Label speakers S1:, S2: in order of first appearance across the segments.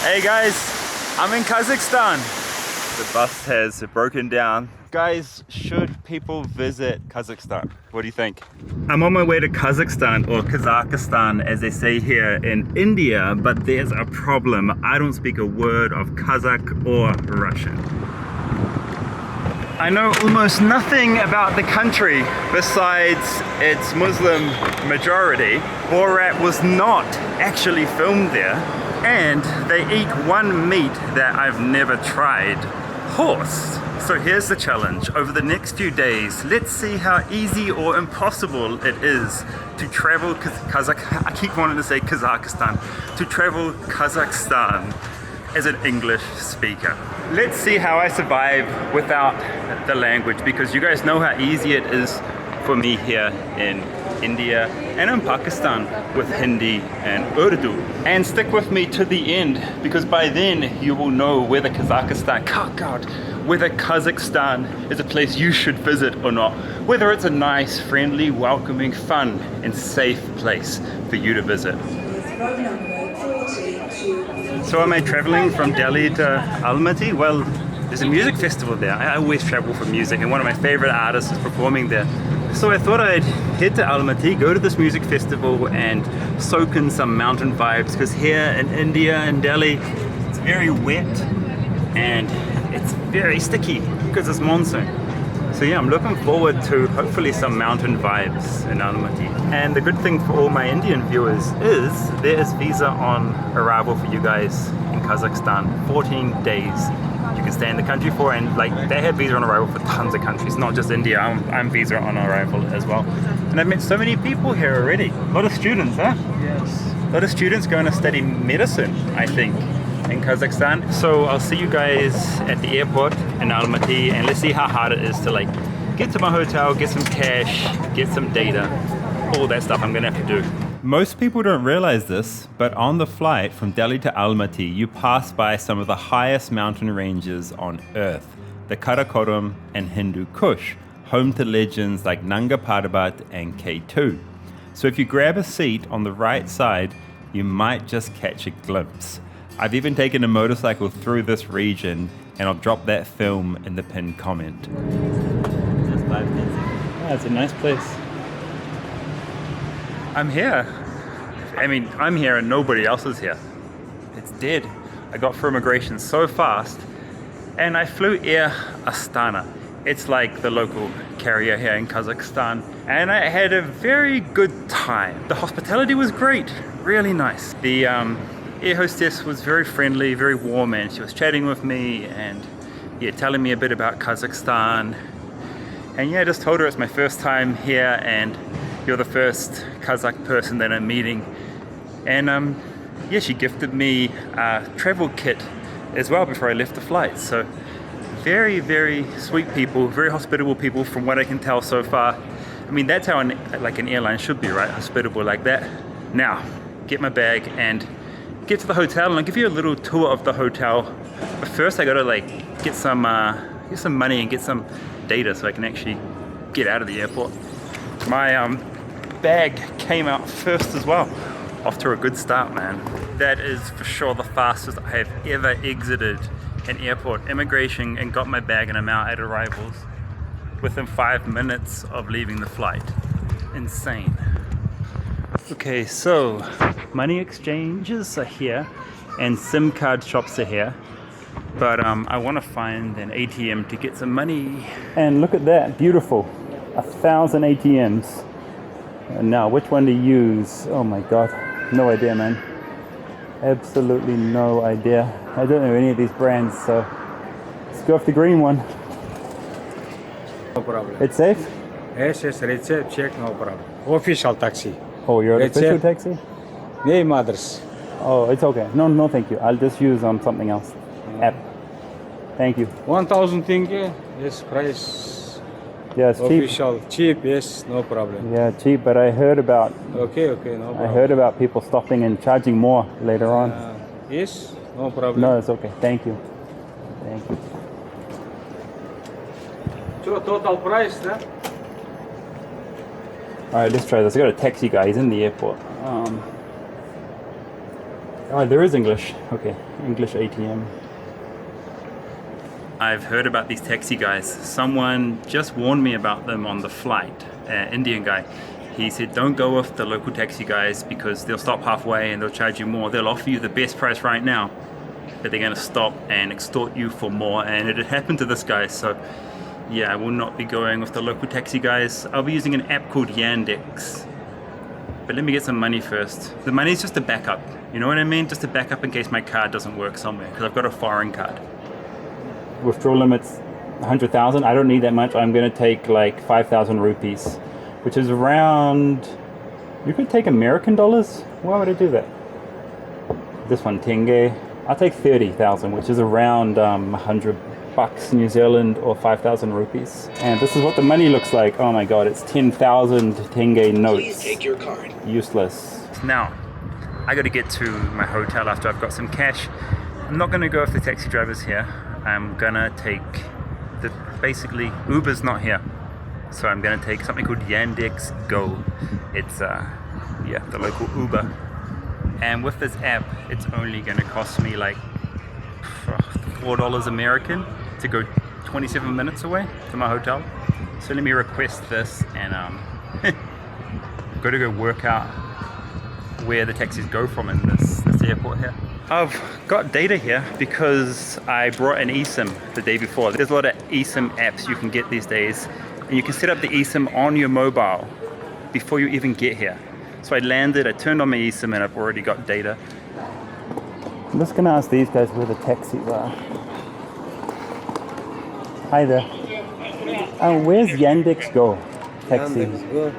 S1: Hey guys, I'm in Kazakhstan. The bus has broken down. Guys, should people visit Kazakhstan? What do you think? I'm on my way to Kazakhstan, or Kazakhstan as they say here in India, but there's a problem. I don't speak a word of Kazakh or Russian. I know almost nothing about the country besides its Muslim majority. Borat was not actually filmed there, and they eat one meat that I've never tried: horse. So here's the challenge. Over the next few days, let's see how easy or impossible it is to travel I keep wanting to say Kazakhstan, to travel Kazakhstan as an English speaker. Let's see how I survive without the language, because you guys know how easy it is for me here in India and in Pakistan with Hindi and Urdu. And stick with me to the end, because by then you will know whether Kazakhstan is a place you should visit or not, whether it's a nice, friendly, welcoming, fun and safe place for you to visit. So am I traveling from Delhi to Almaty? Well, there's a music festival there. I always travel for music, and one of my favorite artists is performing there. So I thought I'd head to Almaty, go to this music festival and soak in some mountain vibes, because here in India and Delhi, it's very wet and it's very sticky because it's monsoon. So yeah, I'm looking forward to hopefully some mountain vibes in Almaty. And the good thing for all my Indian viewers is there is visa on arrival for you guys in Kazakhstan. 14 days you can stay in the country for, and like they have visa on arrival for tons of countries, not just India. I'm visa on arrival as well. And I've met so many people here already. A lot of students, huh?
S2: Yes.
S1: A lot of students going to study medicine, I think, in Kazakhstan. So I'll see you guys at the airport in Almaty, and let's see how hard it is to like get to my hotel, get some cash, get some data, all that stuff I'm gonna have to do. Most people don't realize this, but on the flight from Delhi to Almaty, you pass by some of the highest mountain ranges on earth, the Karakoram and Hindu Kush, home to legends like Nanga Parbat and K2. So if you grab a seat on the right side, you might just catch a glimpse. I've even taken a motorcycle through this region, and I'll drop that film in the pinned comment. Just 5 minutes. Yeah, it's a nice place. I'm here. I mean, I'm here and nobody else is here. It's dead. I got through immigration so fast, and I flew Air Astana. It's like the local carrier here in Kazakhstan, and I had a very good time. The hospitality was great, really nice. The air hostess was very friendly, very warm, and she was chatting with me and telling me a bit about Kazakhstan. And I just told her it's my first time here and you're the first Kazakh person that I'm meeting. And she gifted me a travel kit as well before I left the flight. So very, very sweet people, very hospitable people from what I can tell so far. I mean, that's how an airline should be, right? Hospitable like that. Now, get my bag and get to the hotel, and I'll give you a little tour of the hotel. But first I gotta get some money and get some data so I can actually get out of the airport. My bag came out first as well. Off to a good start, man. That is for sure the fastest I have ever exited an airport, immigration, and got my bag, and I'm out at arrivals within 5 minutes of leaving the flight. Insane. Okay, so money exchanges are here and SIM card shops are here, but I want to find an ATM to get some money. And look at that, beautiful, 1,000 ATMs. And now which one to use? Oh my god, no idea, man. Absolutely no idea. I don't know any of these brands, so let's go with the green one.
S2: No problem.
S1: It's safe?
S2: Yes, receipt, check, no problem. Official taxi.
S1: Oh, you're an official taxi?
S2: Name address.
S1: Oh, it's okay. No, thank you. I'll just use something else. App. Thank you.
S2: 1,000 tenge. Yes, price.
S1: Yeah, it's cheap.
S2: Official, cheap. Yes, no problem.
S1: Yeah, cheap. But I heard about.
S2: Okay, no problem.
S1: I heard about people stopping and charging more later on.
S2: Yes, no problem.
S1: No, it's okay. Thank you. Thank you.
S2: So total price, huh?
S1: All right, let's try this. I got a taxi guy. He's in the airport. Oh, there is English. Okay, English ATM. I've heard about these taxi guys. Someone just warned me about them on the flight, Indian guy. He said, don't go with the local taxi guys because they'll stop halfway and they'll charge you more. They'll offer you the best price right now, but they're gonna stop and extort you for more. And it had happened to this guy, so yeah, I will not be going with the local taxi guys. I'll be using an app called Yandex. But let me get some money first. The money's just a backup, you know what I mean? Just a backup in case my card doesn't work somewhere, because I've got a foreign card. Withdrawal limit's 100,000. I don't need that much. I'm gonna take like 5,000 rupees, which is around, you could take American dollars? Why would I do that? This one, tenge. I'll take 30,000, which is around 100 bucks New Zealand or 5,000 rupees. And this is what the money looks like. Oh my God, it's 10,000 tenge notes.
S3: Please take your card.
S1: Useless. Now, I gotta get to my hotel after I've got some cash. I'm not gonna go with the taxi drivers here. I'm gonna take basically, Uber's not here. So I'm gonna take something called Yandex Go. It's yeah, the local Uber. And with this app, it's only gonna cost me like $4 American to go 27 minutes away to my hotel. So let me request this and gotta go work out where the taxis go from in this airport here. I've got data here because I brought an eSIM the day before. There's a lot of eSIM apps you can get these days, and you can set up the eSIM on your mobile before you even get here. So I landed, I turned on my eSIM, and I've already got data. I'm just gonna ask these guys where the taxis are. Hi there. Where's Yandex Go? Taxi.
S4: Yandex Go.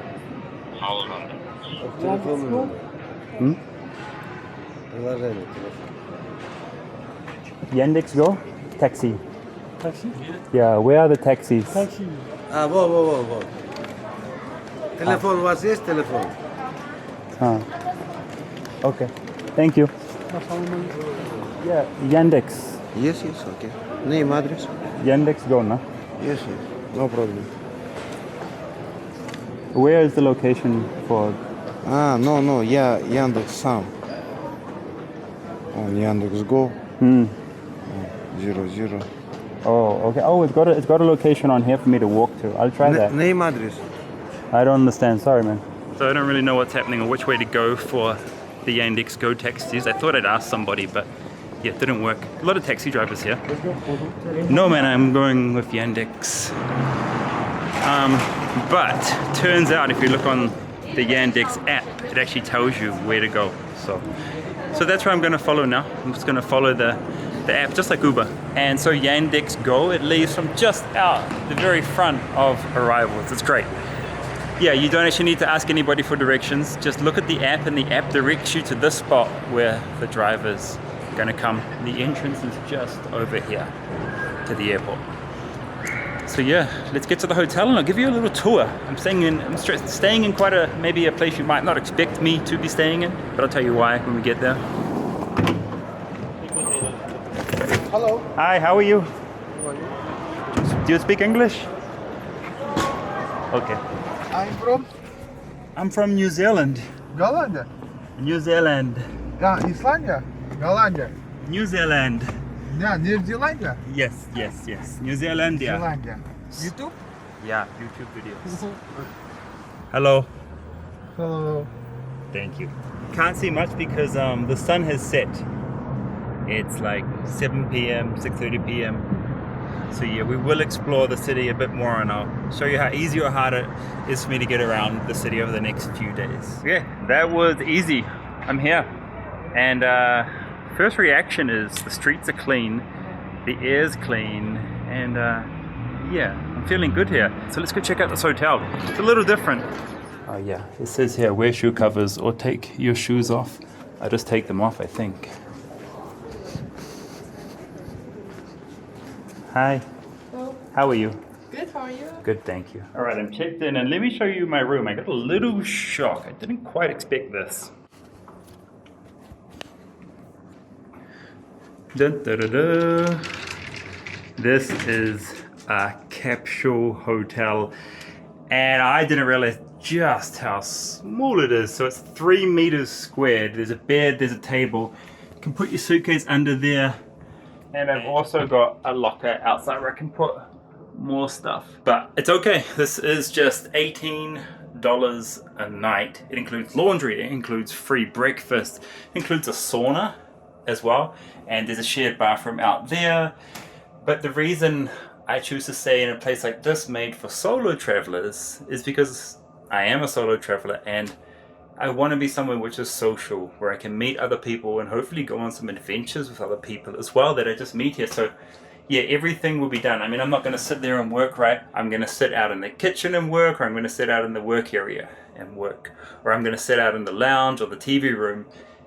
S4: Телефон. Приложение.
S1: Yandex Go? Taxi.
S2: Taxi?
S1: Yeah, where are the taxis?
S2: Taxi.
S4: Во. Телефон у вас есть телефон?
S1: Okay. Thank you. Yeah, Yandex.
S4: Yes, okay. Name address?
S1: Yandex Go, no?
S4: Yes, no problem.
S1: Where is the location for?
S4: No, я Яндекс сам. On Yandex Go. 00.
S1: Oh, okay. Oh, it's got a location on here for me to walk to. I'll try that.
S4: Name address.
S1: I don't understand. Sorry, man. So I don't really know what's happening or which way to go for the Yandex Go taxis. I thought I'd ask somebody, but yeah, it didn't work. A lot of taxi drivers here. No, man, I'm going with Yandex. But turns out if you look on the Yandex app, it actually tells you where to go. So that's where I'm going to follow now. I'm just going to follow the app, just like Uber. And so Yandex Go, it leaves from just out the very front of arrivals. It's great. Yeah, you don't actually need to ask anybody for directions. Just look at the app and the app directs you to this spot where the driver's going to come. The entrance is just over here to the airport. So yeah, let's get to the hotel and I'll give you a little tour. I'm staying in quite maybe a place you might not expect me to be staying in, but I'll tell you why when we get there.
S4: Hello.
S1: Hi, how are you?
S4: How are you?
S1: Do you speak English? Okay. I'm from New Zealand.
S5: Голландия?
S1: New Zealand.
S5: Да, Исландия? Голландия?
S1: New Zealand.
S5: Да, Нидерландия?
S1: Yes. New Zealand, yeah.
S5: Зеландия. YouTube?
S1: Yeah, YouTube videos. Hello.
S5: Hello.
S1: Thank you. Can't see much because the sun has set. It's like 7 p.m., 6:30 p.m. So yeah, we will explore the city a bit more and I'll show you how easy or hard it is for me to get around the city over the next few days. Yeah, that was easy. I'm here. And first reaction is the streets are clean, the air's clean, and yeah, I'm feeling good here. So let's go check out this hotel. It's a little different. Oh yeah, it says here, wear shoe covers or take your shoes off. I'll just take them off, I think. Hi.
S6: Hello.
S1: How are you?
S6: Good, how are you?
S1: Good, thank you. All right, I'm checked in and let me show you my room. I got a little shock. I didn't quite expect this. Dun, da, da, da. This is a capsule hotel and I didn't realize just how small it is. So it's 3 meters squared. There's a bed, there's a table. can put your suitcase under there. And I've also got a locker outside where I can put more stuff. But it's okay. This is just $18 a night. It includes laundry, it includes free breakfast, it includes a sauna as well. And there's a shared bathroom out there. But the reason I choose to stay in a place like this made for solo travelers is because I am a solo traveler and I want to be somewhere which is social, where I can meet other people and hopefully go on some adventures with other people as well that I just meet here. So yeah, everything will be done. I mean, I'm not going to sit there and work, right? I'm going to sit out in the kitchen and work, or I'm going to sit out in the work area and work, or I'm going to sit out in the lounge or the TV room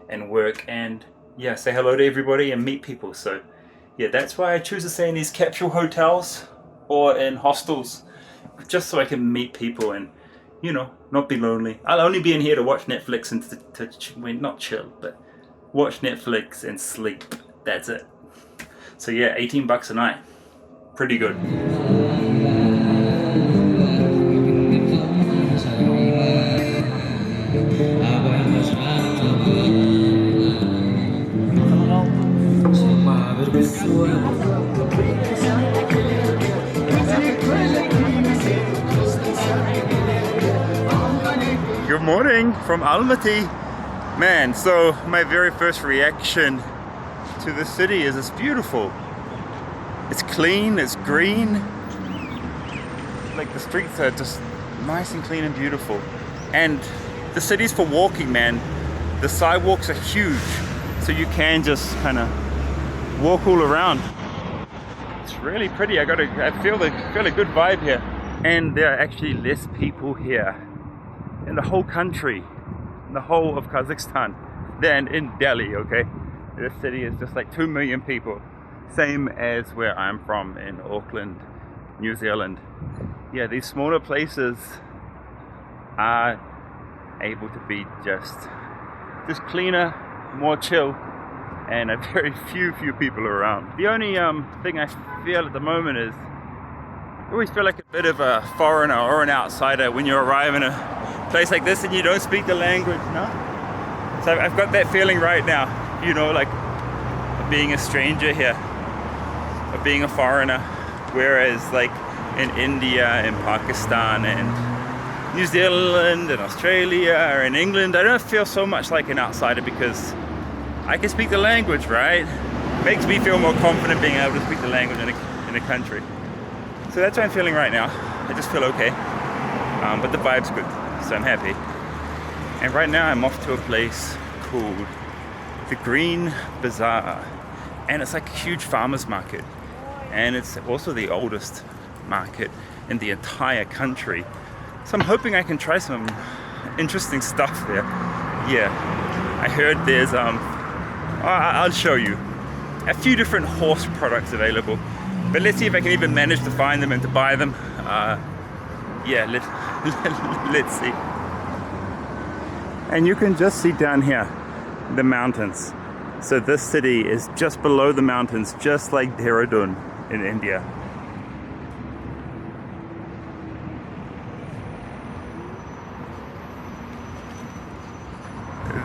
S1: and work and yeah, say hello to everybody and meet people. So yeah, that's why I choose to stay in these capsule hotels or in hostels, just so I can meet people and, you know, not be lonely. I'll only be in here to watch Netflix and well, not chill, but watch Netflix and sleep. That's it. So yeah, 18 bucks a night. Pretty good. Good morning from Almaty. Man, so my very first reaction to the city is it's beautiful. It's clean, it's green. Like the streets are just nice and clean and beautiful. And the city's for walking, man. The sidewalks are huge, so you can just kind of walk all around. It's really pretty. I feel a good vibe here. And there are actually less people here in the whole country, in the whole of Kazakhstan, than in Delhi, okay? This city is just like 2 million people. Same as where I'm from in Auckland, New Zealand. Yeah, these smaller places are able to be just cleaner, more chill, and a very few people around. The only thing I feel at the moment is I always feel like a bit of a foreigner or an outsider when you arrive in a place like this and you don't speak the language, no? So I've got that feeling right now, you know, like being a stranger here, of being a foreigner. Whereas like in India and Pakistan and New Zealand and Australia or in England, I don't feel so much like an outsider because I can speak the language, right? Makes me feel more confident being able to speak the language in a country. So that's what I'm feeling right now. I just feel okay, but the vibe's good, so I'm happy. And right now I'm off to a place called the Green Bazaar, and it's like a huge farmer's market, and it's also the oldest market in the entire country. So I'm hoping I can try some interesting stuff there. Yeah, I heard there's I'll show you a few different horse products available, but let's see if I can even manage to find them and to buy them. Yeah, let's see. And you can just see down here the mountains. So this city is just below the mountains, just like Dehradun in India.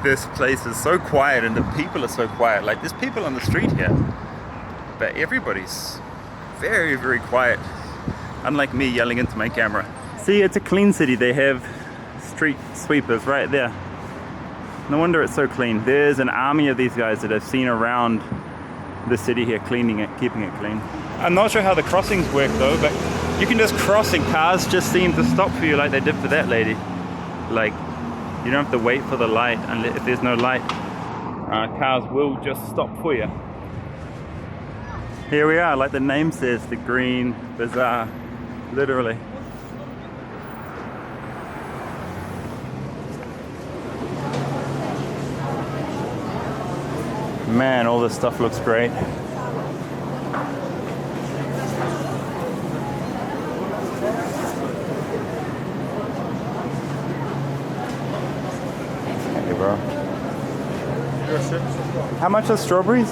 S1: This place is so quiet and the people are so quiet. Like there's people on the street here, but everybody's very, very quiet. Unlike me yelling into my camera. See, it's a clean city. They have street sweepers right there. No wonder it's so clean. There's an army of these guys that I've seen around the city here, cleaning it, keeping it clean. I'm not sure how the crossings work though, but you can just cross and cars just seem to stop for you like they did for that lady. Like, you don't have to wait for the light, unless if there's no light, cars will just stop for you. Here we are, like the name says, the Green Bazaar, literally. Man, all this stuff looks great. Hey, bro. How much are strawberries?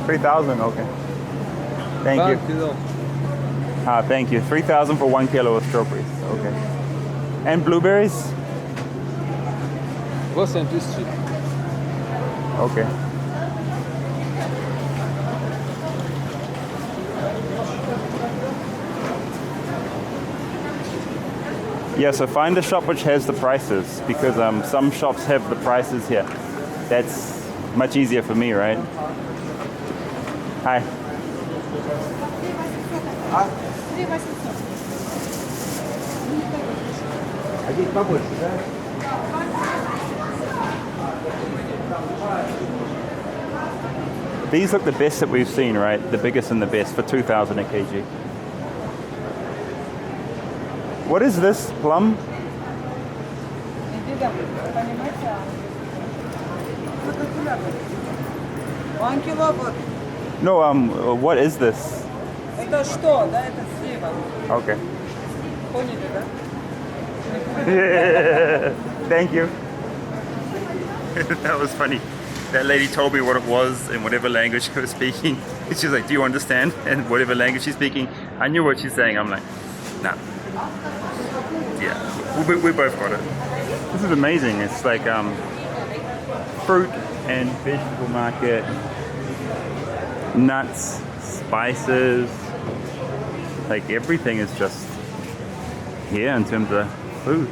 S1: 3,000, okay. Thank you. Thank you. 3,000 for 1 kilo of strawberries, okay. And blueberries?
S3: 83.
S1: Okay. Yeah, so find a shop which has the prices, because some shops have the prices here. That's much easier for me, right? Hi. These look the best that we've seen, right? The biggest and the best for 2,000 a kg. What is this plum? No, what is this?
S3: Это что? Да, это слива.
S1: Okay.
S3: Поняли, да?
S1: Thank you. That was funny. That lady told me what it was in whatever language she was speaking. She's like, do you understand? And whatever language she's speaking, I knew what she's saying. I'm like, nah. Yeah, we both got it. This is amazing. It's like fruit and vegetable market, nuts, spices, like everything is just here in terms of food.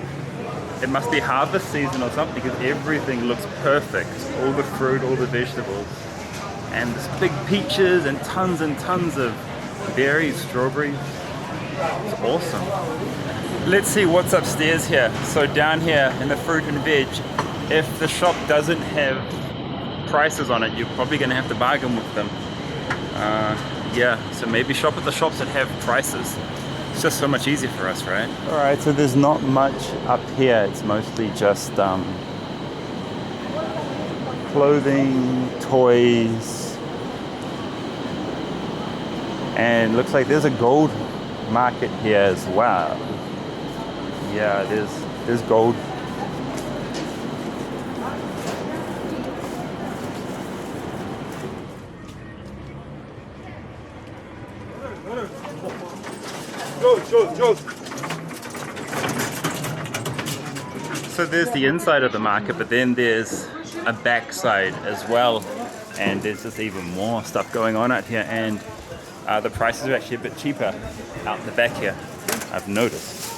S1: It must be harvest season or something because everything looks perfect. All the fruit, all the vegetables. And there's big peaches and tons of berries, strawberries. It's awesome. Let's see what's upstairs here. So down here in the fruit and veg, if the shop doesn't have prices on it, you're probably going to have to bargain with them. Yeah, so maybe shop at the shops that have prices. It's just so much easier for us, right? All right, so there's not much up here. It's mostly just clothing, toys, and looks like there's a gold market here as well. Yeah, there's gold. So there's the inside of the market, but then there's a backside as well, and there's just even more stuff going on out here, and the prices are actually a bit cheaper out the back here, I've noticed.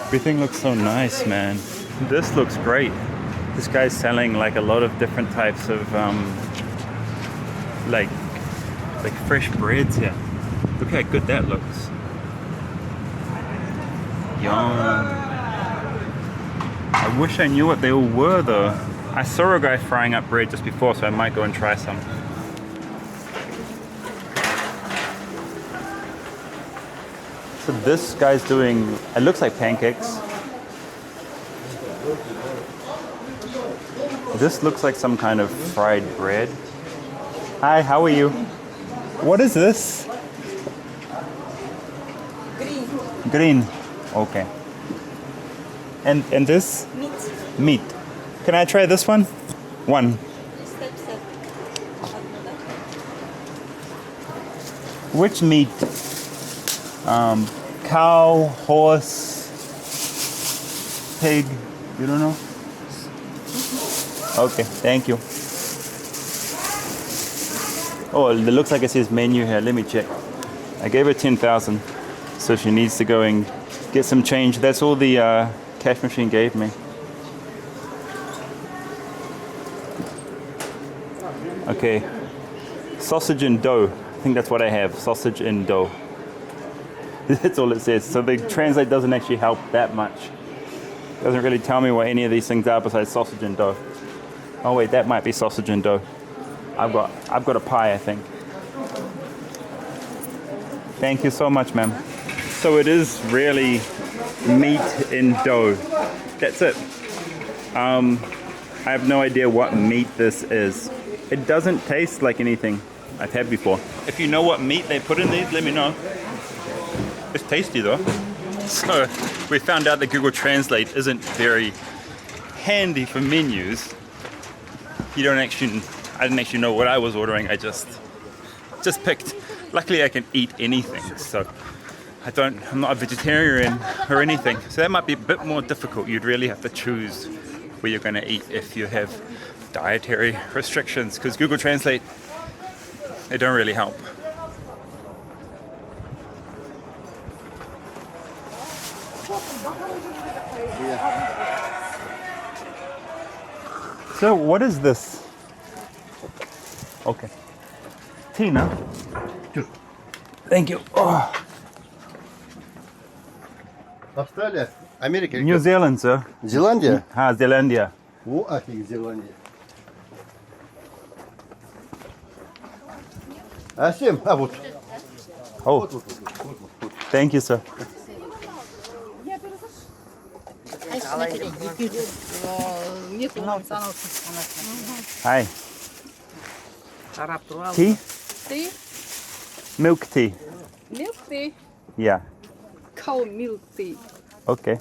S1: Everything looks so nice, man. This looks great. This guy's selling like a lot of different types of like fresh breads here. Look how good that looks. Yum. I wish I knew what they all were though. I saw a guy frying up bread just before, so I might go and try some. So this guy's doing, it looks like pancakes. This looks like some kind of fried bread. Hi, how are you? What is this?
S3: Green.
S1: Green. Okay. And this?
S3: Meat.
S1: Meat. Can I try this one? One. Which meat? Cow, horse, pig. You don't know? Okay, thank you. Oh, it looks like it says menu here. Let me check. I gave her 10,000, so she needs to go and get some change. That's all the cash machine gave me. Okay, sausage and dough. I think that's what I have, sausage and dough. That's all it says. So the translate doesn't actually help that much. Doesn't really tell me what any of these things are besides sausage and dough. Oh wait, that might be sausage and dough. I've got a pie, I think. Thank you so much, ma'am. So it is really meat in dough. That's it. I have no idea what meat this is. It doesn't taste like anything I've had before. If you know what meat they put in these, let me know. It's tasty though. So we found out that Google Translate isn't very handy for menus. I didn't actually know what I was ordering. I just picked. Luckily I can eat anything. So I'm not a vegetarian or anything, so that might be a bit more difficult. You'd really have to choose where you're going to eat if you have dietary restrictions, because Google Translate, they don't really help. So what is this? Okay. Tina. Thank you. Oh.
S6: Австралия, Америка.
S1: New Zealand, sir.
S6: Зеландия?
S1: Zealandia.
S6: О, офиг, Зеландия. Асим, вот.
S1: Oh, thank you, sir. Hi. Tea?
S3: Tea?
S1: Milk tea.
S3: Milk tea?
S1: Yeah.
S3: Cow milk tea.
S1: Okay.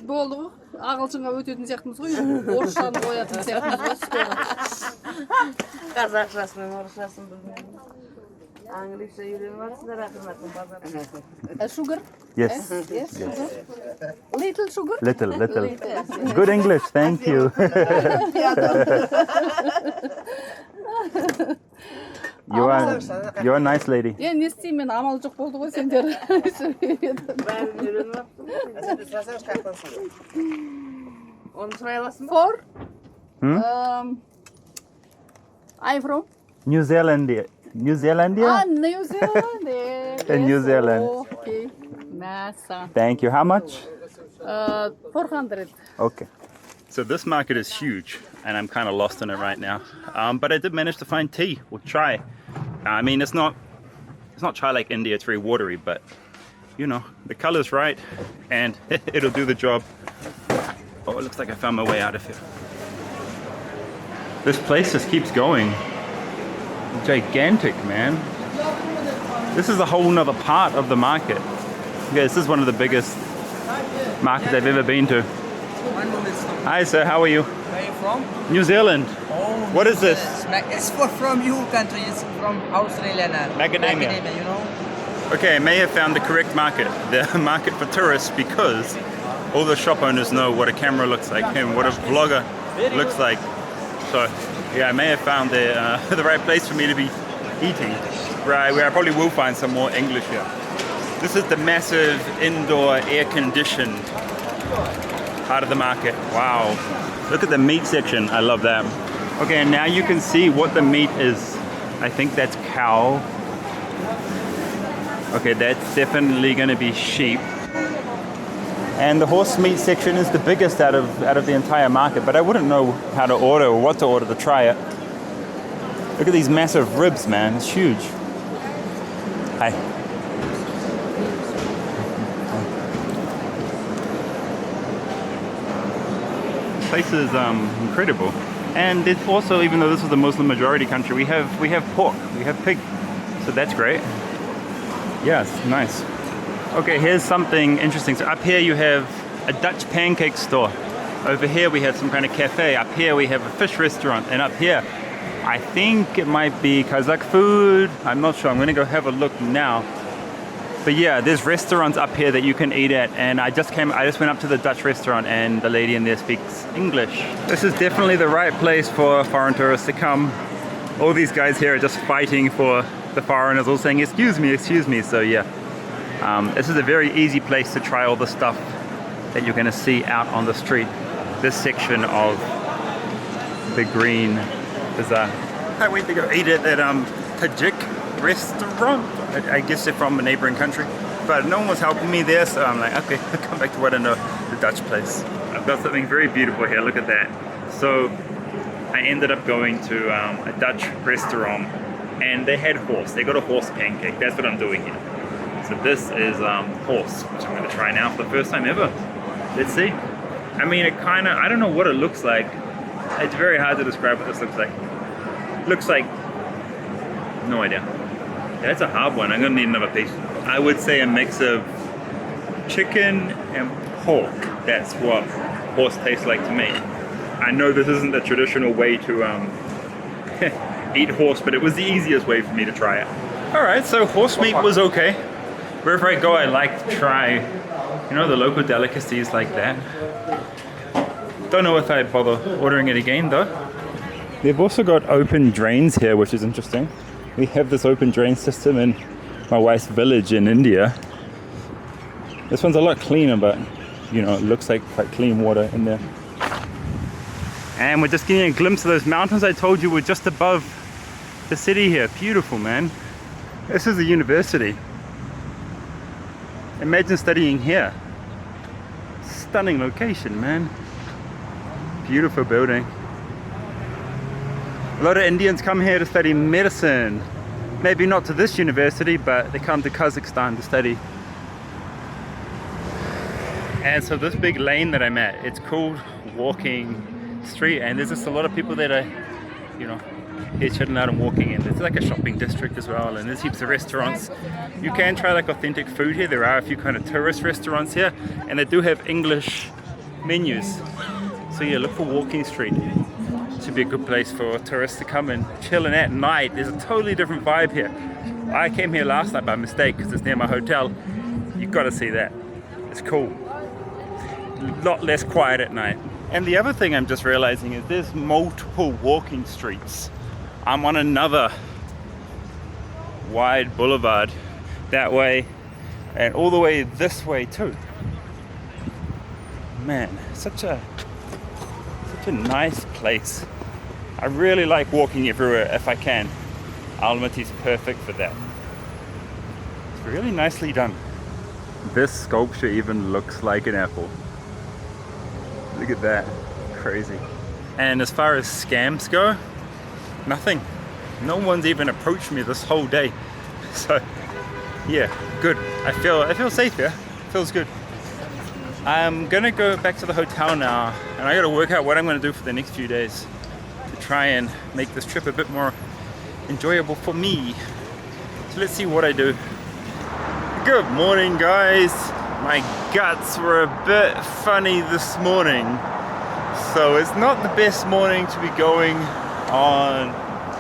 S3: Болды ғой. Ағылшынға өтетін сияқтымыз ғой. Орысшаны қоятын сияқтымыз ғой.
S7: Kazakçasının orasını bilmiyorum. İngilizce yürüyorum aslında rakımatın pazarı.
S3: Sugar?
S1: Yes.
S3: Yes, sugar. Little sugar?
S1: Little. Good English, thank you. You're a nice lady.
S3: Не істеймін, мен амал жоқ болды ғой сендер.
S7: Ben yürüyorum Onu sıralasın mı?
S3: For?
S1: Hmm?
S3: I'm from?
S1: New Zealandia. New Zealandia?
S3: New Zealand.
S1: In New Zealand.
S3: Okay. Nice.
S1: Thank you. How much?
S3: 400.
S1: Okay. So this market is huge, and I'm kind of lost in it right now. But I did manage to find tea. We'll try. I mean, it's not chai like India. It's very watery, but you know, the color's right, and it'll do the job. Oh, it looks like I found my way out of here. This place just keeps going. Gigantic, man. This is a whole nother part of the market. Yeah, this is one of the biggest markets I've ever been to. Hi, sir. How are you?
S8: Where are you from?
S1: New Zealand.
S8: Oh,
S1: What is this?
S8: It's from your country. It's from Australia now.
S1: Macadamia.
S8: You know.
S1: Okay, I may have found the correct market, the market for tourists, because all the shop owners know what a camera looks like and what a vlogger looks like. So, yeah, I may have found the right place for me to be eating, where I probably will find some more English here. This is the massive indoor air-conditioned part of the market. Wow. Look at the meat section. I love that. Okay, and now you can see what the meat is. I think that's cow. Okay, that's definitely going to be sheep. And the horse meat section is the biggest out of the entire market, but I wouldn't know how to order or what to order to try it. Look at these massive ribs, man. It's huge. Hi. This place is incredible. And it's also, even though this is a Muslim majority country, we have pork, we have pig. So that's great. Yes, nice. Okay, here's something interesting. So up here you have a Dutch pancake store. Over here we have some kind of cafe. Up here we have a fish restaurant. And up here, I think it might be Kazakh food. I'm not sure. I'm gonna go have a look now. But yeah, there's restaurants up here that you can eat at. And I just went up to the Dutch restaurant and the lady in there speaks English. This is definitely the right place for foreign tourists to come. All these guys here are just fighting for the foreigners, all saying, excuse me, excuse me. So yeah. This is a very easy place to try all the stuff that you're going to see out on the street. This section of the Green Bazaar. I went to go eat at that Kazakh restaurant. I guess they're from a neighboring country. But no one was helping me there, so I'm like, okay, I'll come back to what I know, the Dutch place. I've got something very beautiful here, look at that. So I ended up going to a Dutch restaurant and they had horse. They got a horse pancake. That's what I'm doing here. So this is horse, which I'm going to try now for the first time ever. Let's see. I mean, it kind of, I don't know what it looks like. It's very hard to describe what this looks like. Looks like, no idea. That's a hard one. I'm going to need another piece. I would say a mix of chicken and pork. That's what horse tastes like to me. I know this isn't the traditional way to eat horse, but it was the easiest way for me to try it. Alright, so horse meat was okay. Wherever I go, I like to try, you know, the local delicacies like that. Don't know if I'd bother ordering it again though. They've also got open drains here, which is interesting. We have this open drain system in my wife's village in India. This one's a lot cleaner, but you know, it looks like quite clean water in there. And we're just getting a glimpse of those mountains I told you were just above the city here. Beautiful, man. This is a university. Imagine studying here. Stunning location, man. Beautiful building. A lot of Indians come here to study medicine. Maybe not to this university, but they come to Kazakhstan to study. And so this big lane that I'm at, it's called Walking Street, and there's just a lot of people that are, you know, here chilling out and walking in. It's like a shopping district as well, and there's heaps of restaurants. You can try like authentic food here. There are a few kind of tourist restaurants here, and they do have English menus. So yeah, look for Walking Street. Should be a good place for tourists to come and chill, and at night there's a totally different vibe here. I came here last night by mistake because it's near my hotel. You've got to see that. It's cool. A lot less quiet at night. And the other thing I'm just realizing is there's multiple walking streets. I'm on another wide boulevard that way and all the way this way too. Man, such a nice place. I really like walking everywhere if I can. Almaty's perfect for that. It's really nicely done. This sculpture even looks like an apple. Look at that, crazy. And as far as scams go, nothing. No one's even approached me this whole day. So yeah, good. I feel safe here. Feels good. I'm gonna go back to the hotel now, and I gotta work out what I'm gonna do for the next few days to try and make this trip a bit more enjoyable for me. So let's see what I do. Good morning, guys. My guts were a bit funny this morning, so it's not the best morning to be going on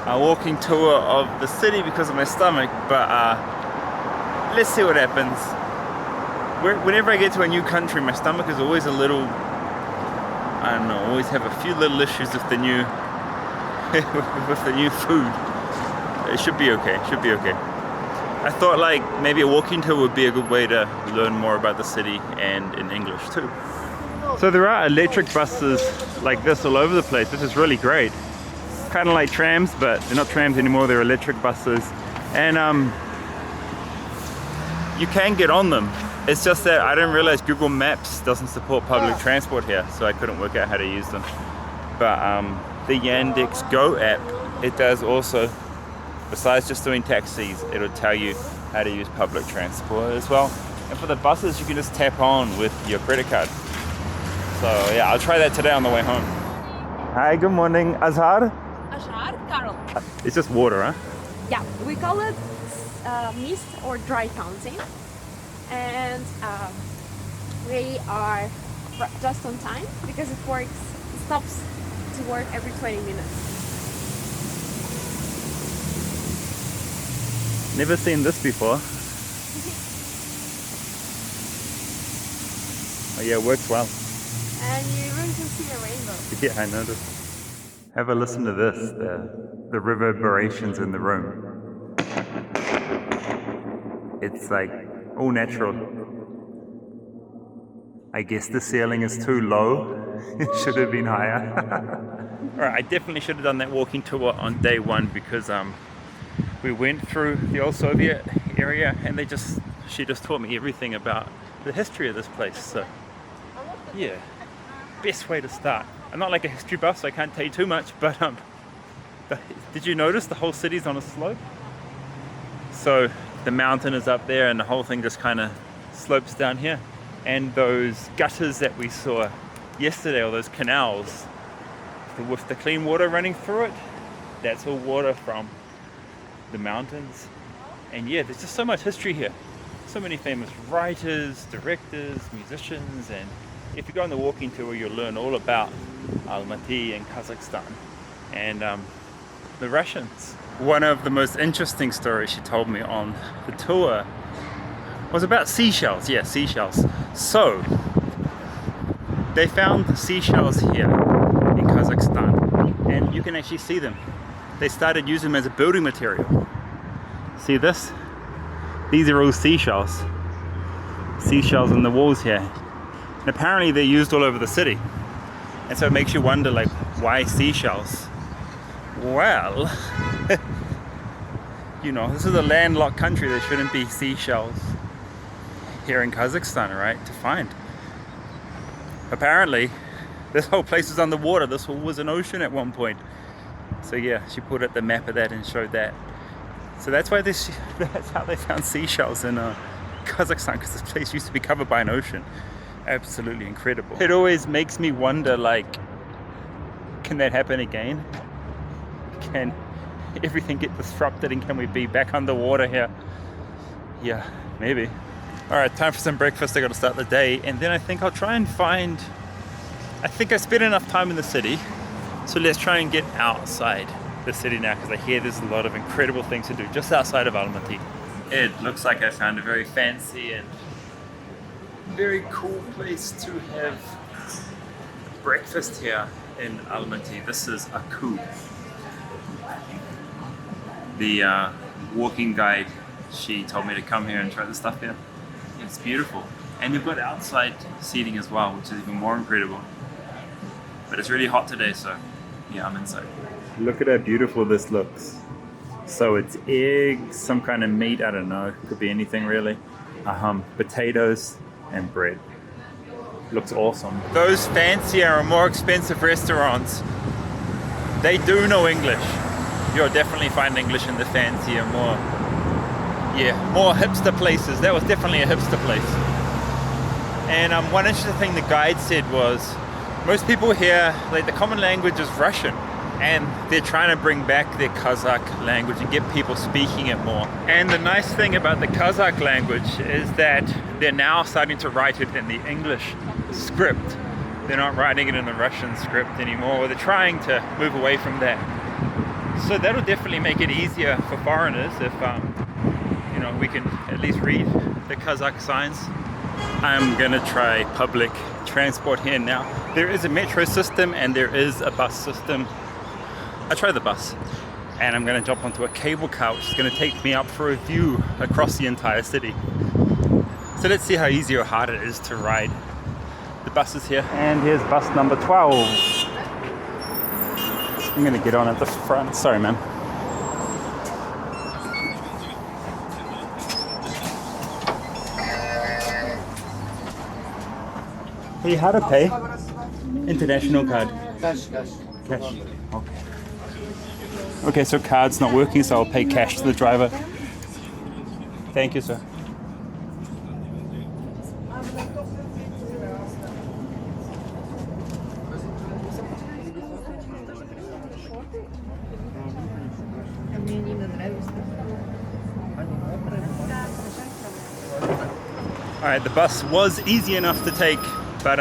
S1: a walking tour of the city because of my stomach, but let's see what happens. Whenever I get to a new country, my stomach is always a little, I don't know, always have a few little issues with the new with the new food. It should be okay, I thought like maybe a walking tour would be a good way to learn more about the city and in English too. So there are electric buses like this all over the place, which is really great. Kind of like trams, but they're not trams anymore, they're electric buses. And you can get on them. It's just that I didn't realize Google Maps doesn't support public transport here, so I couldn't work out how to use them. But the Yandex Go app, it does also, besides just doing taxis, it'll tell you how to use public transport as well. And for the buses, you can just tap on with your credit card. So yeah, I'll try that today on the way home. Hi, good morning. Azhar?
S9: Ashar, Carol.
S1: It's just water, huh?
S9: Yeah, we call it mist or dry fountain. And we are just on time because it stops to work every 20 minutes.
S1: Never seen this before. Oh yeah, it works well.
S9: And you even can see a rainbow.
S1: Yeah, I noticed. Have a listen to this, the reverberations in the room. It's like all natural. I guess the ceiling is too low. It should have been higher. Alright, I definitely should have done that walking tour on day one because we went through the old Soviet area and she just taught me everything about the history of this place. So yeah, best way to start. I'm not like a history buff, so I can't tell you too much, but did you notice the whole city's on a slope? So the mountain is up there and the whole thing just kind of slopes down here. And those gutters that we saw yesterday, or those canals with the clean water running through it, that's all water from the mountains. And yeah, there's just so much history here. So many famous writers, directors, musicians, and if you go on the walking tour, you'll learn all about Almaty and Kazakhstan. And the Russians. One of the most interesting stories she told me on the tour was about seashells. Yeah, seashells. So, they found seashells here in Kazakhstan, and you can actually see them. They started using them as a building material. See this? These are all seashells. Seashells on the walls here. And apparently they're used all over the city. And so it makes you wonder, like, why seashells? Well, you know, this is a landlocked country. There shouldn't be seashells here in Kazakhstan, right, to find. Apparently, this whole place is underwater. This was an ocean at one point. So yeah, she put up the map of that and showed that. So that's why that's how they found seashells in Kazakhstan, because this place used to be covered by an ocean. Absolutely incredible. It always makes me wonder, like, can that happen again? Can everything get disrupted and can we be back underwater here? Yeah, maybe. All right, time for some breakfast. I got to start the day, and then I think I'll try and find, I think I spent enough time in the city, so let's try and get outside the city now, because I hear there's a lot of incredible things to do just outside of Almaty. It looks like I found a very fancy and very cool place to have breakfast here in Almaty. This is a coup. The walking guide, she told me to come here and try the stuff here. It's beautiful. And you've got outside seating as well, which is even more incredible. But it's really hot today, so yeah, I'm inside. Look at how beautiful this looks. So it's eggs, some kind of meat, I don't know, could be anything really. Potatoes and bread. Looks awesome. Those fancier and more expensive restaurants, they do know English. You'll definitely find English in the fancier, more hipster places. That was definitely a hipster place. And one interesting thing the guide said was, most people here, like, the common language is Russian, and they're trying to bring back their Kazakh language and get people speaking it more. And the nice thing about the Kazakh language is that they're now starting to write it in the English script. They're not writing it in the Russian script anymore. They're trying to move away from that. So that'll definitely make it easier for foreigners if you know, we can at least read the Kazakh signs. I'm gonna try public transport here now. There is a metro system and there is a bus system. I try the bus, and I'm gonna jump onto a cable car, which is gonna take me up for a view across the entire city. So let's see how easy or hard it is to ride the buses here. And here's bus number 12. I'm gonna get on at the front. Sorry, ma'am. Hey, how to pay? International card.
S6: Cash.
S1: Cash. Okay. Okay, so card's not working, so I'll pay cash to the driver. Thank you, sir. All right, the bus was easy enough to take, but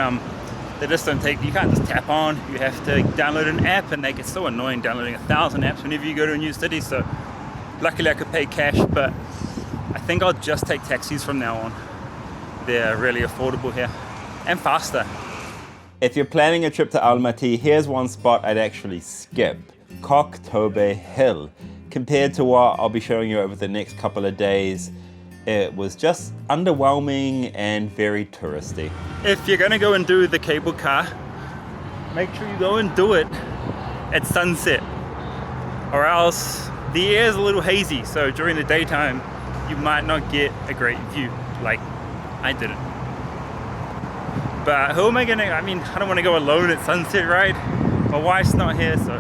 S1: they just don't take, you can't just tap on, you have to download an app, and they get so annoying downloading 1,000 apps whenever you go to a new city. So luckily I could pay cash, but I think I'll just take taxis from now on. They're really affordable here and faster. If you're planning a trip to Almaty, here's one spot I'd actually skip: Kok Tobe Hill. Compared to what I'll be showing you over the next couple of days, it was just underwhelming and very touristy. If you're gonna go and do the cable car, make sure you go and do it at sunset, or else the air is a little hazy, so during the daytime you might not get a great view like I didn't. But who am I gonna, I don't want to go alone at sunset, right? My wife's not here, so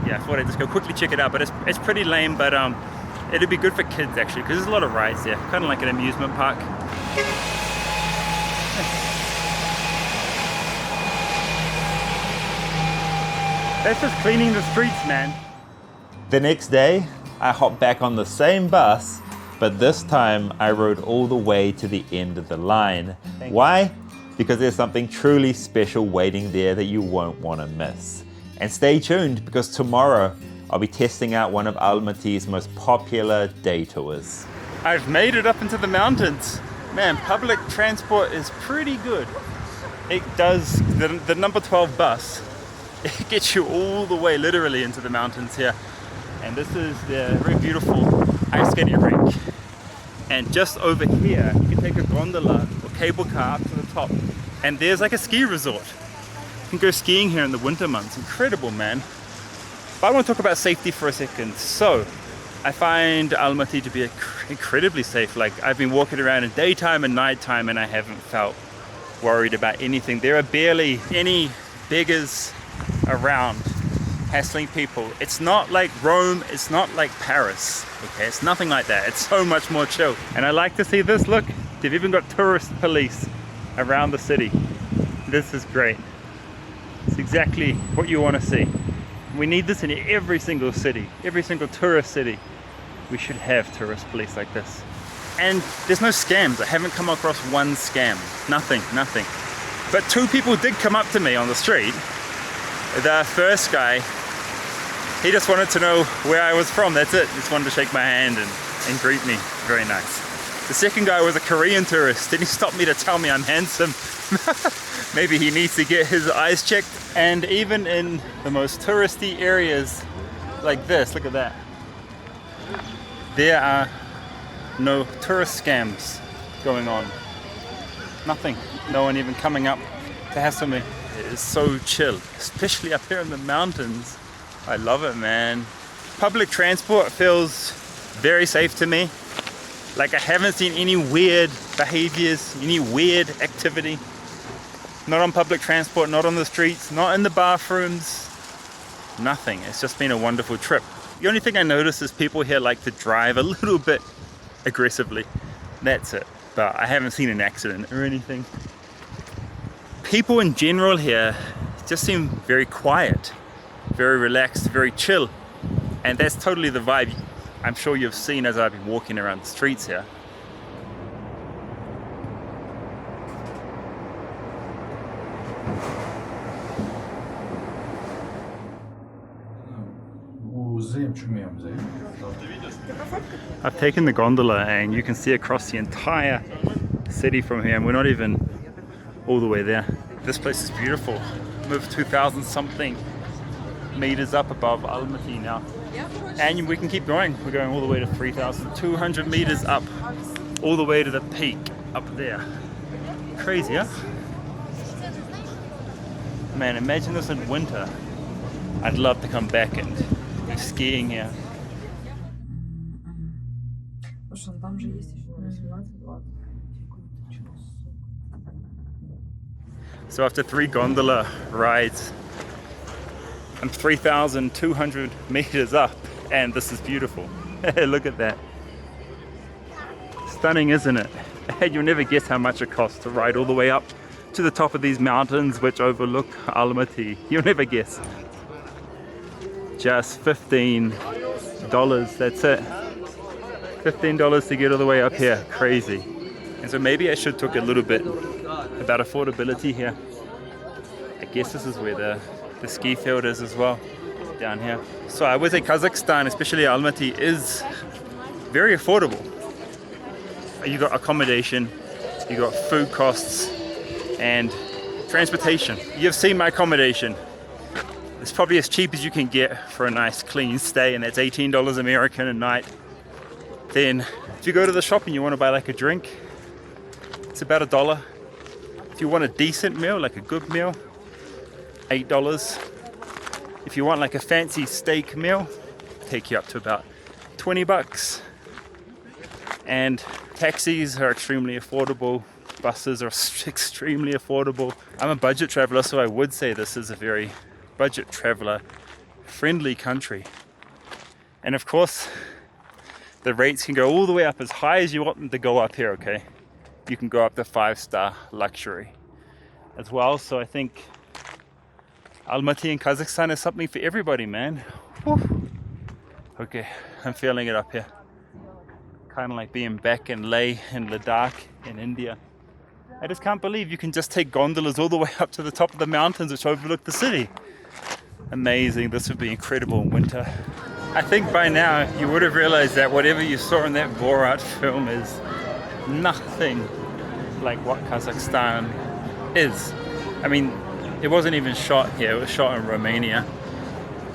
S1: yeah, I thought I'd just go quickly check it out. But it's pretty lame, but it'd be good for kids actually, because there's a lot of rides there, kind of like an amusement park. That's just cleaning the streets, man. The next day, I hopped back on the same bus, but this time I rode all the way to the end of the line. Why? Because there's something truly special waiting there that you won't want to miss. And stay tuned, because tomorrow
S10: I'll be testing out one of Almaty's most popular day tours.
S1: I've made it up into the mountains. Man, public transport is pretty good. It does, the number 12 bus, it gets you all the way literally into the mountains here. And this is the very beautiful ice skating rink. And just over here, you can take a gondola or cable car up to the top. And there's like a ski resort. You can go skiing here in the winter months. Incredible, man. But I want to talk about safety for a second. So, I find Almaty to be incredibly safe. Like, I've been walking around in daytime and nighttime and I haven't felt worried about anything. There are barely any beggars around hassling people. It's not like Rome, it's not like Paris, okay? It's nothing like that. It's so much more chill. And I like to see this, look, they've even got tourist police around the city. This is great. It's exactly what you want to see. We need this in every single city, every single tourist city. We should have tourist police like this. And there's no scams. I haven't come across one scam. Nothing. But 2 people did come up to me on the street. The first guy, he just wanted to know where I was from. That's it. Just wanted to shake my hand and greet me. Very nice. The second guy was a Korean tourist, and he stopped me to tell me I'm handsome. Maybe he needs to get his eyes checked. And even in the most touristy areas like this, look at that. There are no tourist scams going on. Nothing. No one even coming up to hassle me. It is so chill, especially up here in the mountains. I love it, man. Public transport feels very safe to me. Like, I haven't seen any weird behaviors, any weird activity. Not on public transport, not on the streets, not in the bathrooms. Nothing. It's just been a wonderful trip. The only thing I notice is people here like to drive a little bit aggressively. That's it. But I haven't seen an accident or anything. People in general here just seem very quiet, very relaxed, very chill. And that's totally the vibe I'm sure you've seen as I've been walking around the streets here. I've taken the gondola and you can see across the entire city from here, and we're not even all the way there. This place is beautiful. Moved 2,000 something meters up above Almaty now. And we can keep going. We're going all the way to 3,200 meters up, all the way to the peak up there. Crazy, huh? Man, imagine this in winter. I'd love to come back and be skiing here. So after 3 gondola rides, I'm 3,200 meters up, and this is beautiful. Look at that. Stunning, isn't it? You'll never guess how much it costs to ride all the way up to the top of these mountains which overlook Almaty. You'll never guess. Just $15, that's it. $15 to get all the way up here. Crazy. And so maybe I should talk a little bit about affordability here. I guess this is where the ski field is as well, down here. So I would say Kazakhstan, especially Almaty, is very affordable. You got accommodation, you got food costs, and transportation. You've seen my accommodation. It's probably as cheap as you can get for a nice clean stay, and that's $18 American a night. Then if you go to the shop and you want to buy like a drink, it's about $1. If you want a decent meal, like a good meal, $8. If you want like a fancy steak meal, take you up to about 20 bucks. And taxis are extremely affordable. Buses are extremely affordable. I'm a budget traveler, so I would say this is a very budget traveler friendly country. And of course, the rates can go all the way up as high as you want them to go up here, okay? You can go up to 5-star luxury as well. So I think Almaty in Kazakhstan is something for everybody, man. Whew. Okay, I'm feeling it up here. Kind of like being back in Leh and Ladakh in India. I just can't believe you can just take gondolas all the way up to the top of the mountains which overlook the city. Amazing. This would be incredible in winter. I think by now you would have realized that whatever you saw in that Borat film is nothing like what Kazakhstan is. I mean, it wasn't even shot here, it was shot in Romania.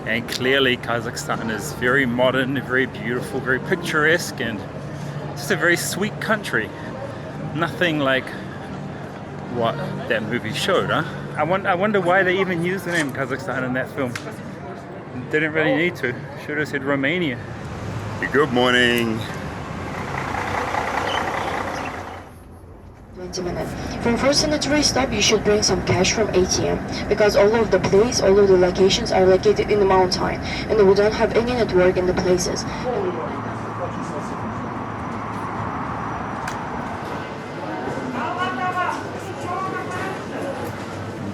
S1: And clearly Kazakhstan is very modern, very beautiful, very picturesque, and just a very sweet country. Nothing like what that movie showed, huh? I wonder why they even used the name Kazakhstan in that film. Didn't really need to. Should have said Romania. Good morning.
S11: 20 minutes. From first sanitary stop, you should bring some cash from ATM because all of the place, all of the locations are located in the mountain and we don't have any network in the places.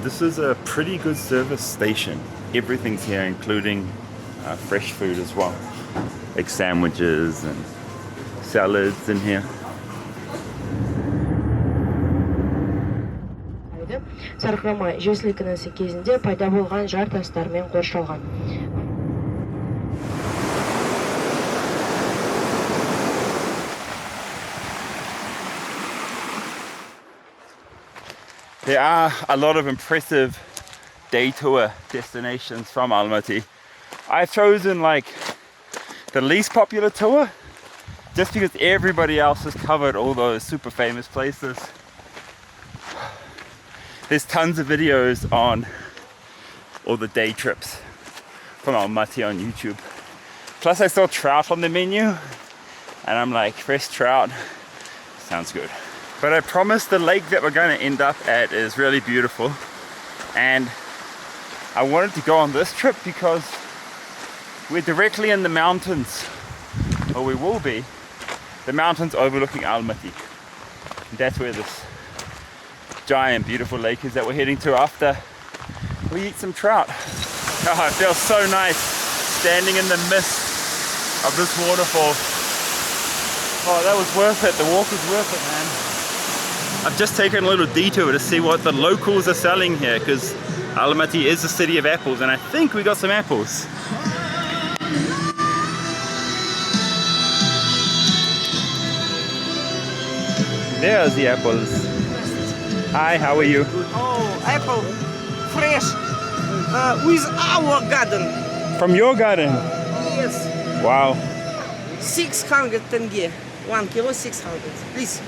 S1: This is a pretty good service station. Everything's here, including fresh food as well. Like sandwiches and salads in here.
S11: Сарқырама жер сілкінісі кезінде пайда болған жар тастармен қоршалған.
S1: There are a lot of impressive day tour destinations from Almaty. I've chosen like the least popular tour just because everybody else has covered all those super famous places. There's tons of videos on all the day trips from Almaty on YouTube. Plus I saw trout on the menu and I'm like, fresh trout sounds good. But I promise the lake that we're going to end up at is really beautiful, and I wanted to go on this trip because we're directly in the mountains, or we will be, the mountains overlooking Almaty. And that's where this giant beautiful lake is that we're heading to after we eat some trout. Oh, it feels so nice standing in the mist of this waterfall. Oh, that was worth it. The walk was worth it, man. I've just taken a little detour to see what the locals are selling here, because Almaty is a city of apples, and I think we got some apples. There's the apples. Hi, how are you?
S8: Oh, apple, fresh, with our garden.
S1: From your garden?
S8: Yes.
S1: Wow.
S8: 600 tenge. 1 kilo, 600. Please.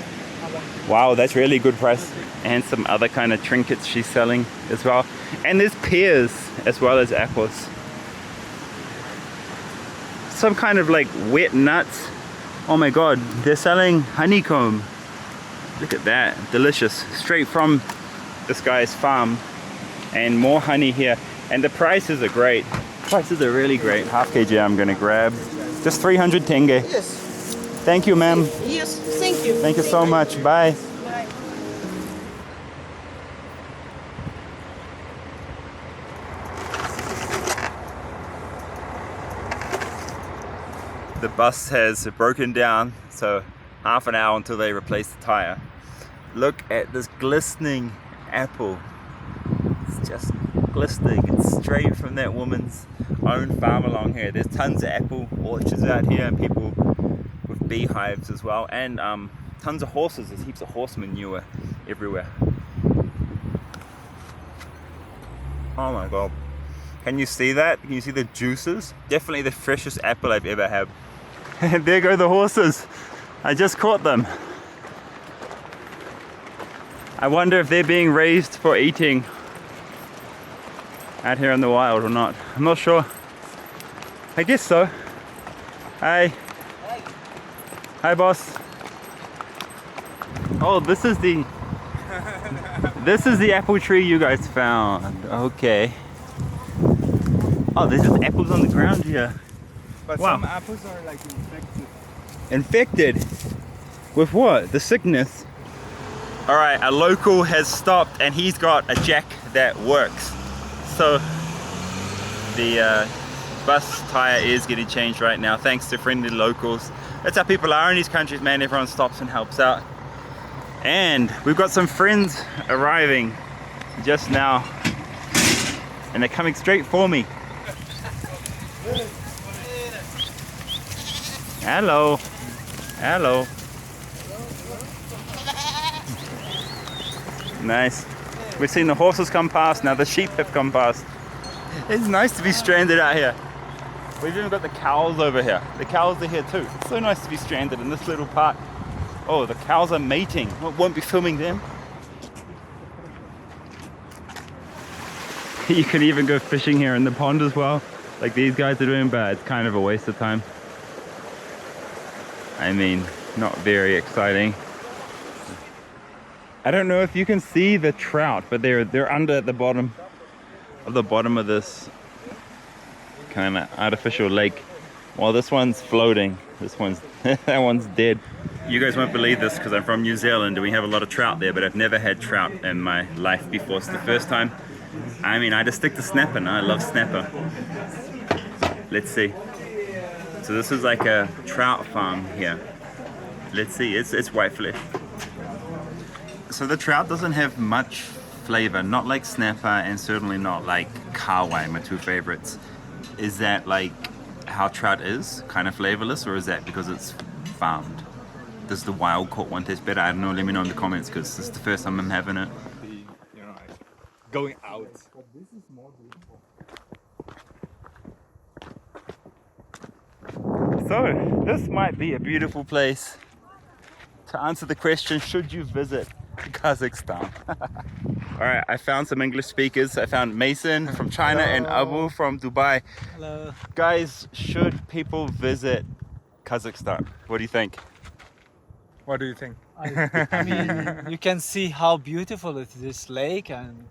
S1: Wow, that's really good price. And some other kind of trinkets she's selling as well. And there's pears as well as apples. Some kind of like wet nuts. Oh my god, they're selling honeycomb. Look at that, delicious. Straight from this guy's farm. And more honey here. And the prices are great. Prices are really great. Half kg I'm gonna grab. Just 300 tenge.
S8: Yes.
S1: Thank you, ma'am.
S8: Yes, thank you.
S1: Thank you so much. Bye.
S8: Bye.
S1: The bus has broken down, so half an hour until they replace the tire. Look at this glistening apple. It's just glistening. It's straight from that woman's own farm along here. There's tons of apple orchards out here and people with beehives as well, and tons of horses. There's heaps of horse manure everywhere. Oh my god. Can you see that? Can you see the juices? Definitely the freshest apple I've ever had. And there go the horses. I just caught them. I wonder if they're being raised for eating out here in the wild or not. I'm not sure. I guess so. Hi. Hi, boss. Oh, this is the apple tree you guys found. Okay. Oh, there's just apples on the ground here.
S5: But
S1: wow.
S5: some apples are like infected.
S1: Infected? With what? The sickness? Alright, a local has stopped and he's got a jack that works. So the bus tire is getting changed right now thanks to friendly locals. That's how people are in these countries, man. Everyone stops and helps out. And we've got some friends arriving just now and they're coming straight for me. Hello. Hello. Nice. We've seen the horses come past, now the sheep have come past. It's nice to be stranded out here. We've even got the cows over here. The cows are here too. It's so nice to be stranded in this little park. Oh, the cows are mating. Won't be filming them. You can even go fishing here in the pond as well. Like these guys are doing, but it's kind of a waste of time. I mean, not very exciting. I don't know if you can see the trout, but they're under at the bottom of this kind of artificial lake. While this one's floating, this one's that one's dead. You guys won't believe this because I'm from New Zealand and we have a lot of trout there, but I've never had trout in my life before. It's the first time. I mean, I just stick to snapper now. I love snapper. Let's see. So this is like a trout farm here. Let's see, it's white flesh. So the trout doesn't have much flavor, not like snapper and certainly not like kawai, my two favorites. Is that like how trout is, kind of flavorless, or is that because it's farmed? Does the wild caught one taste better? I don't know, let me know in the comments because this is the first time I'm having it.
S5: You know, like going out.
S1: So this might be a beautiful place to answer the question, should you visit Kazakhstan? Alright, I found some English speakers. I found Mason from China and Abu from Dubai.
S2: Hello.
S1: Guys, should people visit Kazakhstan? What do you think?
S5: What do you think?
S2: I mean, you can see how beautiful it is, this lake, and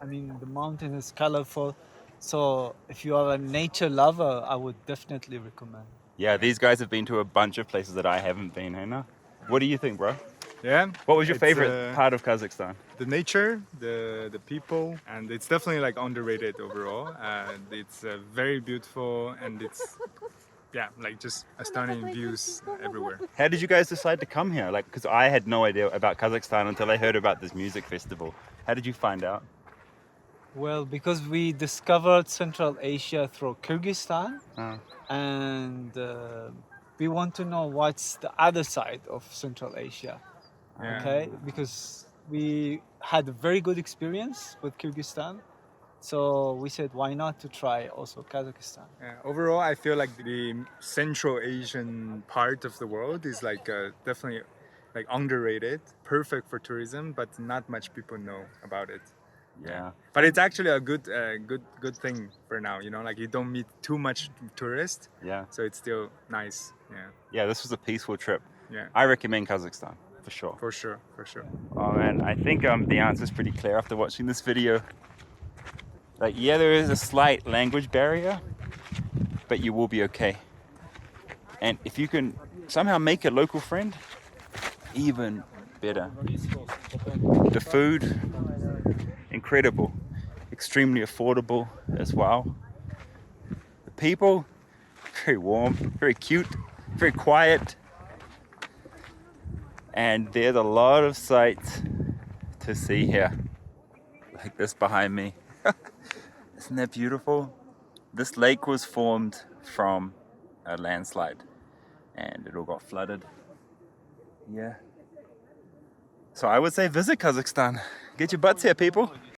S2: I mean, the mountain is colorful. So if you are a nature lover, I would definitely recommend.
S1: Yeah, these guys have been to a bunch of places that I haven't been, hey now? What do you think, bro?
S5: Yeah.
S1: What was your
S5: It's,
S1: favorite part of Kazakhstan?
S5: The nature, the people, and it's definitely like underrated overall. And it's very beautiful, and it's like just stunning views everywhere.
S1: How did you guys decide to come here? Like, because I had no idea about Kazakhstan until I heard about this music festival. How did you find out?
S2: Well, because we discovered Central Asia through Kyrgyzstan, and we want to know what's the other side of Central Asia.
S5: Yeah.
S2: Okay, because we had a very good experience with Kyrgyzstan, so we said why not to try also Kazakhstan.
S5: Overall, I feel like the Central Asian part of the world is like definitely like underrated, perfect for tourism, but not much people know about it.
S1: Yeah.
S5: But it's actually a good thing for now. You know, like you don't meet too much tourists.
S1: Yeah.
S5: So it's still nice. Yeah.
S1: Yeah, this was a peaceful trip.
S5: Yeah.
S1: I recommend Kazakhstan, for sure.
S5: For sure, for sure.
S1: Oh man, I think the answer is pretty clear after watching this video. Like, yeah, there is a slight language barrier, but you will be okay. And if you can somehow make a local friend, even better. The food, incredible, extremely affordable as well. The people, very warm, very cute, very quiet. And there's a lot of sights to see here, like this behind me. Isn't that beautiful? This lake was formed from a landslide and it all got flooded. Yeah. So I would say visit Kazakhstan. Get your butts here, people.